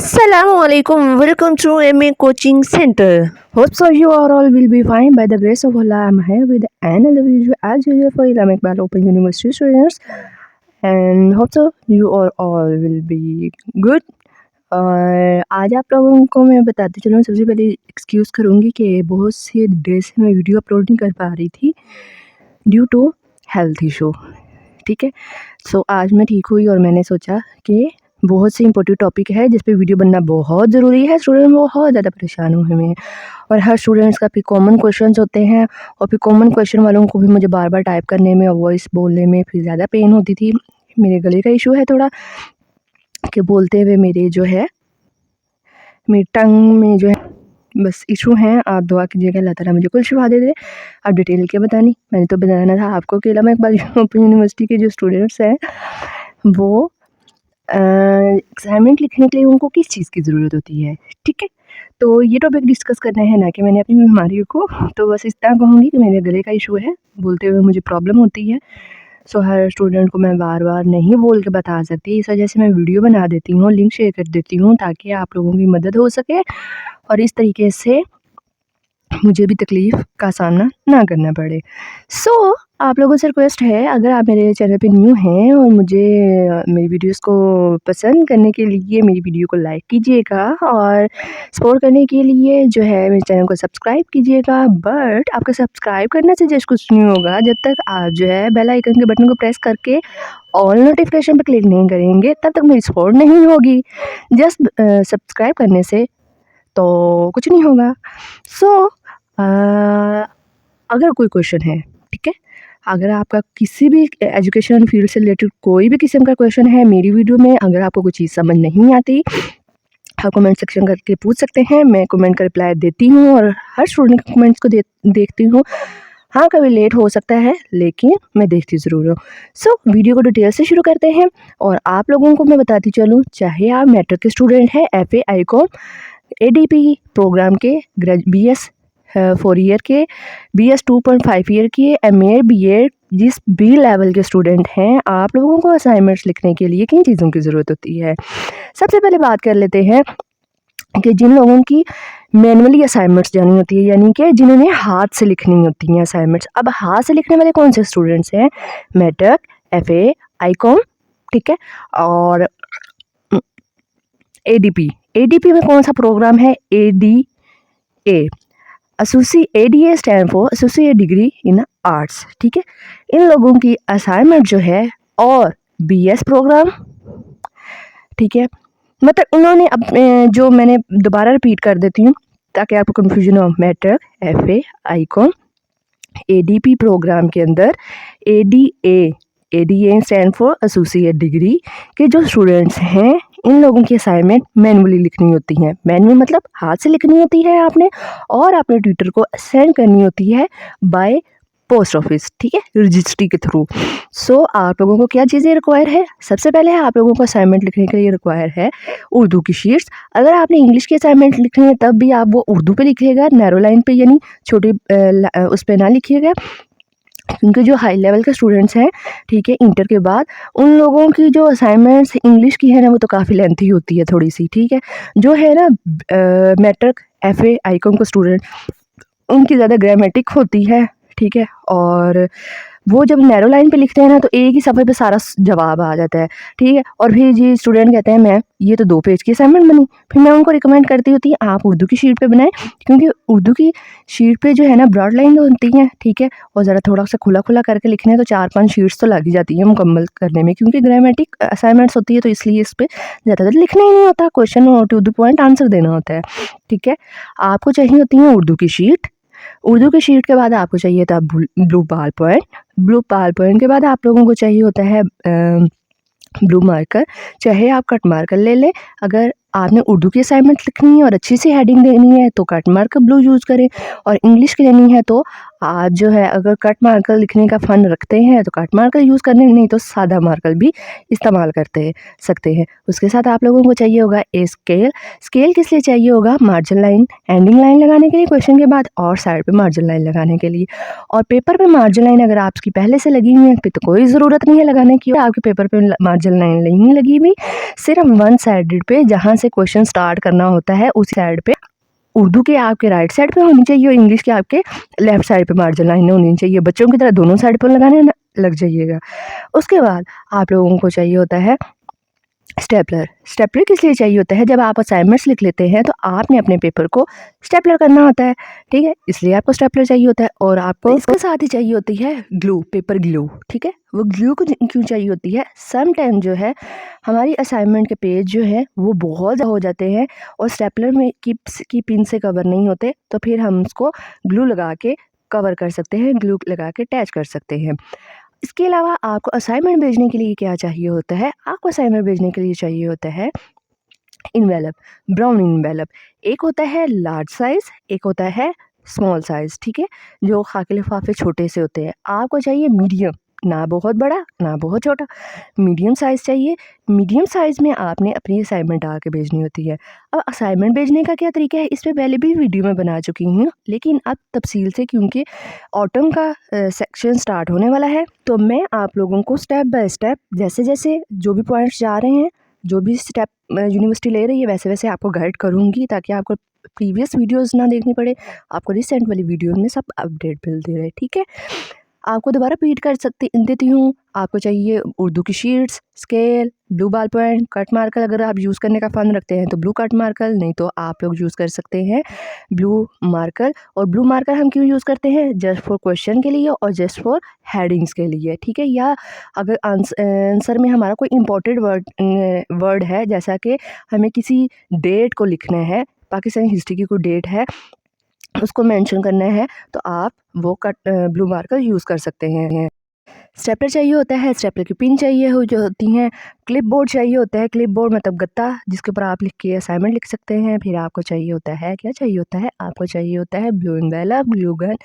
Assalamualaikum. Welcome to MA Coaching Center. Hope so you are all will be fine by the grace of Allah. I'm here with another video as usual for Islamic Bar Open University students, and hope so you are all will be good. और आज आप लोगों को मैं बताती चलूँ, सबसे पहले एक्सक्यूज़ करूँगी कि बहुत से डेज से मैं वीडियो अपलोड नहीं कर पा रही थी ड्यू टू हेल्थ इशू। ठीक है, सो आज मैं ठीक हुई और मैंने सोचा कि बहुत से इंपॉर्टेंट टॉपिक है जिस पे वीडियो बनना बहुत ज़रूरी है। स्टूडेंट बहुत ज़्यादा परेशान हुए हैं और हर स्टूडेंट्स का फिर कॉमन क्वेश्चंस होते हैं और फिर कॉमन क्वेश्चन वालों को भी मुझे बार बार टाइप करने में और वॉइस बोलने में फिर ज़्यादा पेन होती थी। मेरे गले का इशू है थोड़ा कि बोलते हुए मेरे जो है मेरी टंग में जो है बस इशू हैं। आप दुआ कीजिएगा अल्लाह ताला मुझे कुल शिफा दे दे। अब डिटेल क्या बतानी, मैंने तो बताना था आपको कि इलामा इकबाल ओपन यूनिवर्सिटी के जो स्टूडेंट्स हैं वो असाइनमेंट लिखने के लिए उनको किस चीज़ की ज़रूरत होती है। ठीक है, तो ये टॉपिक डिस्कस करना है ना कि मैंने अपनी बीमारी को, तो बस इतना कहूँगी कि मेरे गले का इशू है, बोलते हुए मुझे प्रॉब्लम होती है। सो हर स्टूडेंट को मैं बार बार नहीं बोल के बता सकती, इस वजह से मैं वीडियो बना देती हूँ, लिंक शेयर कर देती हूँ ताकि आप लोगों की मदद हो सके और इस तरीके से मुझे भी तकलीफ़ का सामना ना करना पड़े। सो आप लोगों से रिक्वेस्ट है, अगर आप मेरे चैनल पे न्यू हैं और मुझे मेरी वीडियोस को पसंद करने के लिए मेरी वीडियो को लाइक कीजिएगा और सपोर्ट करने के लिए जो है मेरे चैनल को सब्सक्राइब कीजिएगा। बट आपका सब्सक्राइब करने से जस्ट कुछ नहीं होगा जब तक आप जो है बेल आइकन के बटन को प्रेस करके ऑल नोटिफिकेशन पे क्लिक नहीं करेंगे, तब तक मेरी सपोर्ट नहीं होगी। जस्ट सब्सक्राइब करने से तो कुछ नहीं होगा। सो अगर कोई क्वेश्चन है, ठीक है, अगर आपका किसी भी एजुकेशन फील्ड से रिलेटेड कोई भी किस्म का क्वेश्चन है मेरी वीडियो में, अगर आपको कोई चीज़ समझ नहीं आती आप कमेंट सेक्शन करके पूछ सकते हैं। मैं कमेंट का रिप्लाई देती हूँ और हर स्टूडेंट के कमेंट्स को देखती हूँ। हाँ, कभी लेट हो सकता है लेकिन मैं देखती ज़रूर हूँ। सो वीडियो को डिटेल से शुरू करते हैं और आप लोगों को मैं बताती चलूँ, चाहे आप मैट्रिक के स्टूडेंट हैं, FA ICOM ADP प्रोग्राम के, BS 4 ईयर के, BS 2.5 ईयर के, MA BA जिस भी लेवल के स्टूडेंट हैं, आप लोगों को असाइनमेंट्स लिखने के लिए किन चीज़ों की ज़रूरत होती है। सबसे पहले बात कर लेते हैं कि जिन लोगों की मैनुअली असाइनमेंट्स जानी होती है, यानी कि जिन्होंने हाथ से लिखनी होती हैं असाइनमेंट्स। अब हाथ से लिखने वाले कौन से स्टूडेंट्स हैं? मैट्रिक, FA ICOM, ठीक है, और ADP में कौन सा प्रोग्राम है? ADA, ADA stand for associate degree in arts. ठीक है, इन लोगों की असाइनमेंट जो है और BS प्रोग्राम, ठीक है, मतलब उन्होंने अपने जो, मैंने दोबारा रिपीट कर देती हूँ ताकि आपको कन्फ्यूजन हो। Matric, FA ICOM ADP program के अंदर ADA stand for associate degree के जो स्टूडेंट्स हैं, इन लोगों की असाइनमेंट मैनुअली लिखनी होती है। मैनुअल मतलब हाथ से लिखनी होती है आपने और अपने ट्यूटर को सेंड करनी होती है बाय पोस्ट ऑफिस, ठीक है, रजिस्ट्री के थ्रू। सो आप लोगों को क्या चीज़ें रिक्वायर है? सबसे पहले आप लोगों को असाइनमेंट लिखने के लिए रिक्वायर है उर्दू की शीट्स। अगर आपने इंग्लिश की असाइनमेंट लिखनी है तब भी आप वो उर्दू पे लिखिएगा, नैरो लाइन पे, यानी छोटे उस पर ना लिखिएगा, क्योंकि जो हाई लेवल के स्टूडेंट्स हैं, ठीक है, इंटर के बाद, उन लोगों की जो असाइनमेंट्स इंग्लिश की है ना वो तो काफ़ी लेंथी होती है थोड़ी सी। ठीक है, जो है ना मैट्रिक, FA ICOM को स्टूडेंट, उनकी ज़्यादा ग्रामेटिक होती है। ठीक है, और वो जब नैरो लाइन पे लिखते हैं ना तो एक ही सफ़े पे सारा जवाब आ जाता है। ठीक है, और फिर जी स्टूडेंट कहते हैं मैम ये तो 2 पेज की असाइनमेंट बनी। फिर मैं उनको रिकमेंड करती होती आप उर्दू की शीट पे बनाएं, क्योंकि उर्दू की शीट पे जो है ना ब्रॉड लाइन होती हैं, ठीक है, और ज़रा थोड़ा सा खुला खुला करके लिखने तो 4-5 शीट्स तो लग ही जाती है मुकम्मल करने में, क्योंकि ग्रामेटिक असाइनमेंट्स होती है तो इसलिए इस पर ज़्यादातर लिखना ही नहीं होता, क्वेश्चन और टू द पॉइंट आंसर देना होता है। ठीक है, आपको चाहिए होती है उर्दू की शीट। उर्दू की शीट के बाद आपको चाहिए था ब्लू बाल पॉइंट के बाद आप लोगों को चाहिए होता है ब्लू मार्कर, चाहे आप कट मार्कर ले लें। अगर आपने उर्दू की असाइनमेंट लिखनी है और अच्छी सी हेडिंग देनी है तो कट मार्कर ब्लू यूज़ करें, और इंग्लिश की लेनी है तो आप जो है अगर कट मार्कर लिखने का फ़न रखते हैं तो कट मार्कर यूज़ करने, नहीं तो सादा मार्कर भी इस्तेमाल सकते हैं। उसके साथ आप लोगों को चाहिए होगा स्केल किस लिए चाहिए होगा? मार्जिन लाइन, एंडिंग लाइन लगाने के लिए क्वेश्चन के बाद, और साइड पे मार्जिन लाइन लगाने के लिए। और पेपर पे मार्जिन लाइन अगर आपकी पहले से लगी हुई है फिर तो कोई ज़रूरत नहीं है लगाने की। आपके पेपर पे मार्जिन लाइन नहीं लगी हुई, सिर्फ वन साइडेड पे जहाँ से क्वेश्चन स्टार्ट करना होता है उसी साइड पे उर्दू के आपके राइट साइड पे होनी चाहिए और इंग्लिश के आपके लेफ्ट साइड पे मार्जिन लाइन होनी चाहिए। बच्चों की तरह दोनों साइड पर लगाने लग जाइएगा। उसके बाद आप लोगों को चाहिए होता है स्टेपलर। स्टेपलर किस लिए चाहिए होता है? जब आप असाइनमेंट्स लिख लेते हैं तो आपने अपने पेपर को स्टेपलर करना होता है, ठीक है, इसलिए आपको स्टेपलर चाहिए होता है। और आपको इसके साथ ही चाहिए होती है ग्लू, पेपर ग्लू, ठीक है। वो ग्लू को क्यों चाहिए होती है? सम टाइम जो है हमारी असाइनमेंट के पेज जो है वो बहुत ज़्यादा हो जाते हैं और स्टेपलर में की पिन से कवर नहीं होते, तो फिर हम उसको ग्लू लगा के कवर कर सकते हैं, ग्लू लगा के अटैच कर सकते हैं। इसके अलावा आपको असाइनमेंट भेजने के लिए क्या चाहिए होता है? आपको असाइनमेंट भेजने के लिए चाहिए होता है इन्वेलप, ब्राउन इन्वेलप। एक होता है लार्ज साइज़, एक होता है स्मॉल साइज़, ठीक है, जो खाकी लिफाफे छोटे से होते हैं। आपको चाहिए मीडियम, ना बहुत बड़ा ना बहुत छोटा, मीडियम साइज़ चाहिए। मीडियम साइज़ में आपने अपनी असाइनमेंट डाल के भेजनी होती है। अब असाइनमेंट भेजने का क्या तरीका है, इस पे पहले भी वीडियो में बना चुकी हूँ, लेकिन अब तफसील से, क्योंकि ऑटम का सेक्शन स्टार्ट होने वाला है, तो मैं आप लोगों को स्टेप बाय स्टेप जैसे जैसे जो भी पॉइंट्स जा रहे हैं, जो भी स्टेप यूनिवर्सिटी ले रही है, वैसे वैसे आपको गाइड करूँगी, ताकि आपको प्रीवियस वीडियोज़ ना देखनी पड़े, आपको रिसेंट वाली वीडियो में सब अपडेट मिलती रहे, ठीक है। आपको दोबारा रिपीट कर सकती देती हूँ। आपको चाहिए उर्दू की sheets, scale, blue ball point, cut marker. अगर आप यूज़ करने का फ़न रखते हैं तो ब्लू कट मार्कर, नहीं तो आप लोग यूज़ कर सकते हैं ब्लू मार्कर। और ब्लू मार्कर हम क्यों यूज़ करते हैं? जस्ट फॉर क्वेश्चन के लिए और जस्ट फॉर हेडिंग्स के लिए, ठीक है। या अगर आंसर में हमारा कोई इम्पोर्टेंट वर्ड है, जैसा कि हमें किसी डेट को लिखना है, पाकिस्तानी हिस्ट्री की कोई डेट है, उसको मेंशन करना है, तो आप वो ब्लू मार्कर यूज़ कर सकते हैं। स्टेपलर चाहिए होता है, स्टेपलर की पिन चाहिए हो जो होती हैं, क्लिपबोर्ड चाहिए होता है, क्लिपबोर्ड मतलब गत्ता जिसके ऊपर आप लिख के असाइनमेंट लिख सकते हैं। फिर आपको चाहिए होता है, क्या चाहिए होता है? आपको चाहिए होता है blue envelope, glue gun,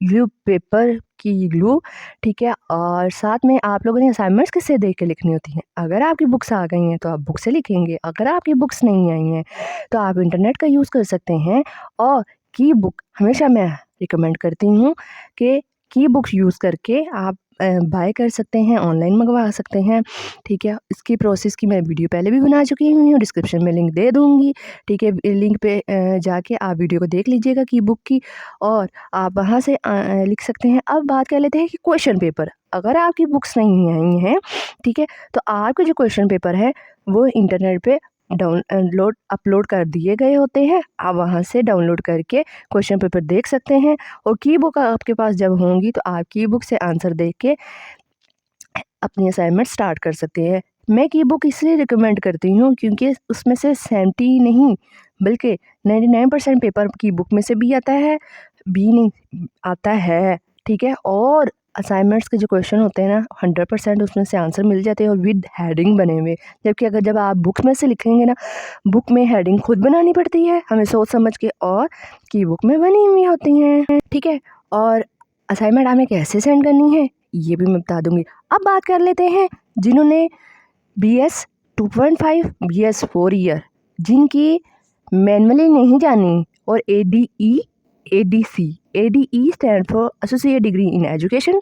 glue paper की ग्लू, ठीक है। और साथ में आप लोगों ने असाइनमेंट्स किससे देख के लिखनी होती हैं? अगर आपकी बुक्स आ गई हैं तो आप बुक से लिखेंगे, अगर आपकी बुक्स नहीं आई हैं तो आप इंटरनेट का यूज़ कर सकते हैं। और की बुक हमेशा मैं रिकमेंड करती हूँ कि की बुक्स यूज़ करके आप बाय कर सकते हैं, ऑनलाइन मंगवा सकते हैं, ठीक है। इसकी प्रोसेस की मैं वीडियो पहले भी बना चुकी हूँ, डिस्क्रिप्शन में लिंक दे दूँगी, ठीक है। लिंक पे जाके आप वीडियो को देख लीजिएगा की बुक की, और आप वहाँ से लिख सकते हैं। अब बात कर लेते हैं कि क्वेश्चन पेपर, अगर आपकी बुक्स नहीं आई हैं, ठीक है, तो आपके जो क्वेश्चन पेपर है वो इंटरनेट पे डाउनलोड अपलोड कर दिए गए होते हैं। आप वहाँ से डाउनलोड करके क्वेश्चन पेपर देख सकते हैं, और की बुक आपके पास जब होंगी तो आप की बुक से आंसर देख के अपनी असाइनमेंट स्टार्ट कर सकते हैं। मैं की बुक इसलिए रिकमेंड करती हूँ क्योंकि उसमें से 70 नहीं बल्कि 99% पेपर की बुक में से भी आता है, भी नहीं आता है, ठीक है। और असाइनमेंट्स के जो क्वेश्चन होते हैं ना, 100% उसमें से आंसर मिल जाते हैं और विद हेडिंग बने हुए। जबकि अगर जब आप बुक में से लिखेंगे ना, बुक में हेडिंग खुद बनानी पड़ती है हमें सोच समझ के, और की बुक में बनी हुई होती हैं, ठीक है। और असाइनमेंट हमें कैसे सेंड करनी है ये भी मैं बता दूंगी। अब बात कर लेते हैं जिन्होंने BS 2.5, BS 4 ईयर, जिनकी मैनुअली नहीं जानी, और ADE stand for associate degree in education,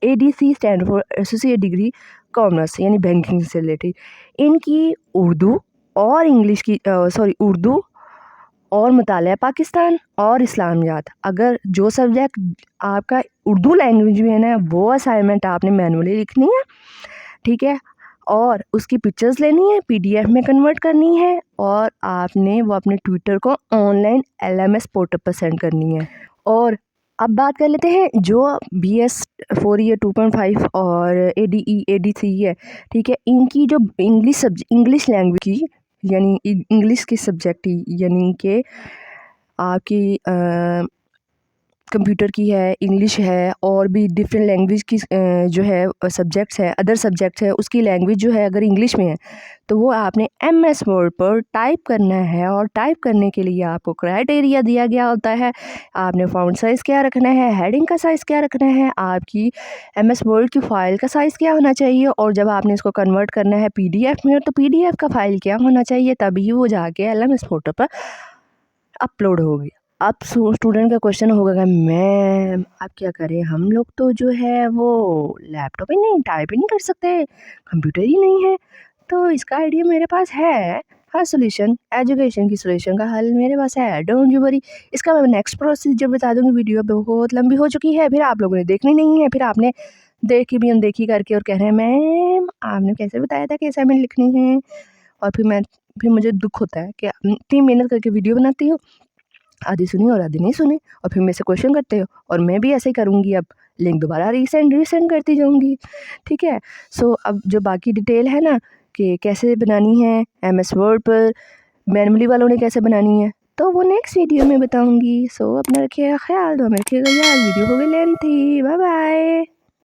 ADC stand for associate degree commerce, यानी बैंकिंग से रिलेटेड। इनकी उर्दू और इंग्लिश की उर्दू और मुतालिया पाकिस्तान और इस्लामियात, अगर जो सब्जेक्ट आपका उर्दू लैंग्वेज में है ना, वो असाइनमेंट आपने मैनुअली लिखनी है, ठीक है। और उसकी पिक्चर्स लेनी है, PDF में कन्वर्ट करनी है, और आपने वो अपने ट्विटर को ऑनलाइन LMS पोर्टल पर सेंड करनी है। और अब बात कर लेते हैं जो BS 4 ईयर 2.5 और ADE AD3 है, ठीक है, इनकी जो इंग्लिश लैंग्वेज की, यानी इंग्लिश के सब्जेक्ट, यानी कि आपकी कंप्यूटर की है, इंग्लिश है, और भी डिफरेंट लैंग्वेज की जो है सब्जेक्ट्स हैं, अदर सब्जेक्ट्स हैं, उसकी लैंग्वेज जो है अगर इंग्लिश में है तो वो आपने MS वर्ड पर टाइप करना है। और टाइप करने के लिए आपको क्राइटेरिया दिया गया होता है, आपने फ़ॉन्ट साइज़ क्या रखना है, हेडिंग का साइज़ क्या रखना है, आपकी MS वर्ड की फ़ाइल का साइज़ क्या होना चाहिए, और जब आपने इसको कन्वर्ट करना है PDF में तो PDF का फ़ाइल क्या होना चाहिए, तभी वो जाके LMS पोर्टल पर अपलोड होगी। अब स्टूडेंट का क्वेश्चन होगा कि मैम अब क्या करें, हम लोग तो जो है वो लैपटॉप ही नहीं, टाइप ही नहीं कर सकते, कंप्यूटर ही नहीं है। तो इसका आइडिया मेरे पास है हर सॉल्यूशन एजुकेशन की सॉल्यूशन का हल मेरे पास है, डोंट यू वरी। इसका मैं नेक्स्ट प्रोसीजर बता दूंगी, वीडियो बहुत लंबी हो चुकी है, फिर आप लोगों ने देखनी नहीं है, फिर आपने देखी भी अनदेखी करके और कह रहे हैं मैम आपने कैसे बताया था कि असाइनमेंट लिखनी है। और फिर मुझे दुख होता है कि इतनी मेहनत करके वीडियो बनाती हो, आधी सुनी और आधी नहीं सुनी, और फिर मेरे से क्वेश्चन करते हो, और मैं भी ऐसे ही करूँगी। अब लिंक दोबारा रीसेंड करती जाऊँगी, ठीक है। सो अब जो बाकी डिटेल है ना कि कैसे बनानी है MS वर्ड पर, मैनुअली वालों ने कैसे बनानी है, तो वो नेक्स्ट वीडियो में बताऊँगी। सो अपना रखिएगा ख्याल, दो में रखिएगा यार। वीडियो हो गई लेंथी, बाय बाय।